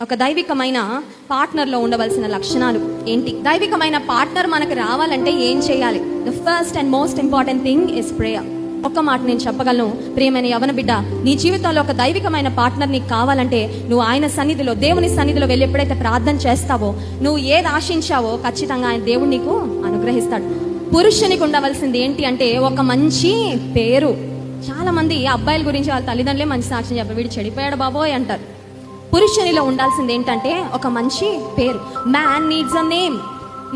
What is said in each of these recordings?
ఒక దైవికమైన పార్ట్నర్లో ఉండవలసిన లక్షణాలు ఏంటి? దైవికమైన పార్ట్నర్ మనకు రావాలంటే ఏం చేయాలి? The first and most important thing is prayer. ఒక్క మాట నేను చెప్పగలను, ప్రియమైన యవన బిడ్డ, నీ జీవితంలో ఒక దైవికమైన పార్ట్నర్ నీకు కావాలంటే నువ్వు ఆయన సన్నిధిలో, దేవుని సన్నిధిలో వెళ్ళి ఎప్పుడైతే ప్రార్థన చేస్తావో, నువ్వు ఏది ఆశించావో ఖచ్చితంగా ఆయన దేవుడు నీకు అనుగ్రహిస్తాడు. పురుషునికి ఉండవలసింది ఏంటి అంటే ఒక మంచి పేరు. చాలా మంది అబ్బాయిల గురించి వాళ్ళ తల్లిదండ్రులే మంచి సాక్ష్యం చెప్పారు, వీడు చెడిపోయాడు బాబోయ్ అంటారు. పురుషునిలో ఉండాల్సింది ఏంటంటే ఒక మంచి పేరు. Man needs a name.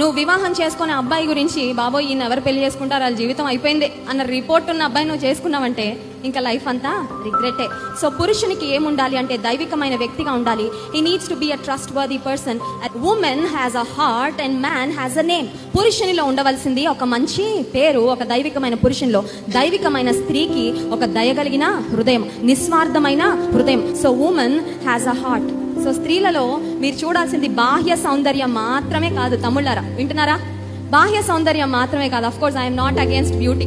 నువ్వు వివాహం చేసుకునే అబ్బాయి గురించి, బాబోయ్ ఈయన ఎవరు పెళ్లి చేసుకుంటారు, వాళ్ళ జీవితం అయిపోయింది అన్న రిపోర్ట్ ఉన్న అబ్బాయి నువ్వు చేసుకున్నావంటే ఇంకా లైఫ్ అంతా రిగ్రెటే. సో పురుషునికి ఏముండాలి అంటే దైవికమైన వ్యక్తిగా ఉండాలి. He needs to be a trustworthy person. Women has a heart and man has a name. పురుషునిలో ఉండవలసింది ఒక మంచి పేరు. ఒక దైవికమైన పురుషునిలో, దైవికమైన స్త్రీకి ఒక దయగలిగిన హృదయం, నిస్వార్థమైన హృదయం. So women has a heart. So స్త్రీలలో మీరు చూడాల్సింది బాహ్య సౌందర్యం మాత్రమే కాదు. తమ్ముళ్ళారా వింటున్నారా? బాహ్య సౌందర్యం మాత్రమే కాదు. Of course I'm not against beauty.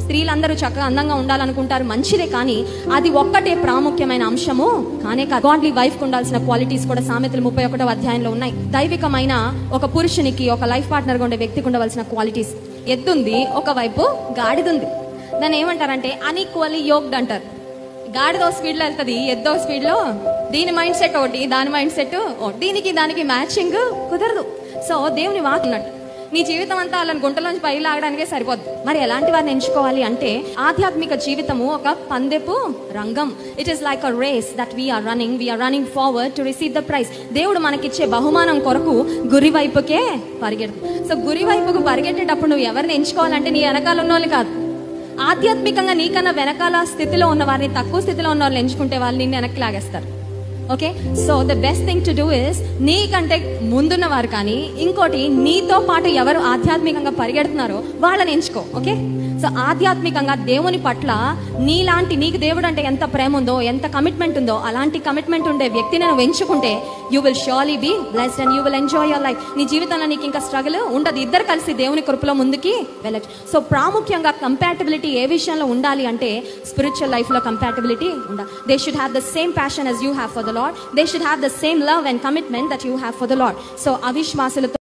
స్త్రీలందరూ చక్కగా అందంగా ఉండాలనుకుంటారు, మంచిదే. కానీ అది ఒక్కటే ప్రాముఖ్యమైన అంశము కానే కాదు. గాడ్లీ వైఫ్ కు ఉండాల్సిన క్వాలిటీస్ కూడా సామెతలు 31వ అధ్యాయంలో ఉన్నాయి. దైవికమైన ఒక పురుషునికి, ఒక లైఫ్ పార్ట్నర్ గా ఉండే వ్యక్తికి ఉండవలసిన క్వాలిటీస్. ఎద్దుంది, ఒకవైపు గాడిదుంది. దాన్ని ఏమంటారంటే అన్ఈక్వల్లీ యోక్డ్ అంటారు. గాడిదో స్పీడ్ లో వెళ్తుంది, ఎద్దో స్పీడ్ లో. దీని మైండ్ సెట్ ఒకటి, దాని మైండ్ సెట్ దీనికి దానికి మ్యాచింగ్ కుదరదు. సో దేవుని వాకున్నట్టు నీ జీవితం అంతా అలా గుంటలోంచి పై లాగడానికే సరిపోద్ది. మరి ఎలాంటి వారిని ఎంచుకోవాలి అంటే ఆధ్యాత్మిక జీవితము ఒక పందెపు రంగం. It is like a race that we are running forward to receive the prize. దేవుడు మనకిచ్చే బహుమానం కొరకు గురి వైపుకే పరిగెడు. సో గురి వైపుకు పరిగెట్టేటప్పుడు నువ్వు ఎవరిని ఎంచుకోవాలంటే నీ వెనకాల ఉన్న వాళ్ళు కాదు. ఆధ్యాత్మికంగా నీకన్నా వెనకాల స్థితిలో ఉన్న వారిని, తక్కువ స్థితిలో ఉన్న వాళ్ళని ఎంచుకుంటే వాళ్ళు నిన్ను వెనక్కి లాగేస్తారు. Okay, so the best thing to do is నీకంటే ముందున్న వారు కానీ, ఇంకోటి నీతో పాటు ఎవరు ఆధ్యాత్మికంగా పరిగెడుతున్నారో వాళ్ళని ఎంచుకో. ఓకే, సో ఆధ్యాత్మికంగా దేవుని పట్ల నీకు దేవుడు అంటే ఎంత ప్రేమ ఉందో, ఎంత కమిట్మెంట్ ఉందో, అలాంటి కమిట్మెంట్ ఉండే వ్యక్తిని నువ్వు ఎంచుకుంటే you will surely be blessed and you will enjoy your life. నీ జీవితంలో నీకు ఇంకా స్ట్రగుల్ ఉండదు. ఇద్దరు కలిసి దేవుని కృపలో ముందుకి వెళ్ళచ్చు. సో ప్రాముఖ్యంగా కంపాటబిలిటీ ఏ విషయంలో ఉండాలి అంటే స్పిరిచువల్ లైఫ్ లో కంపాటబిలిటీ ఉండాలి. They should have the same passion as you have for the Lord. They should have the same love and commitment that you have for the Lord. So అవిశ్వాసులతో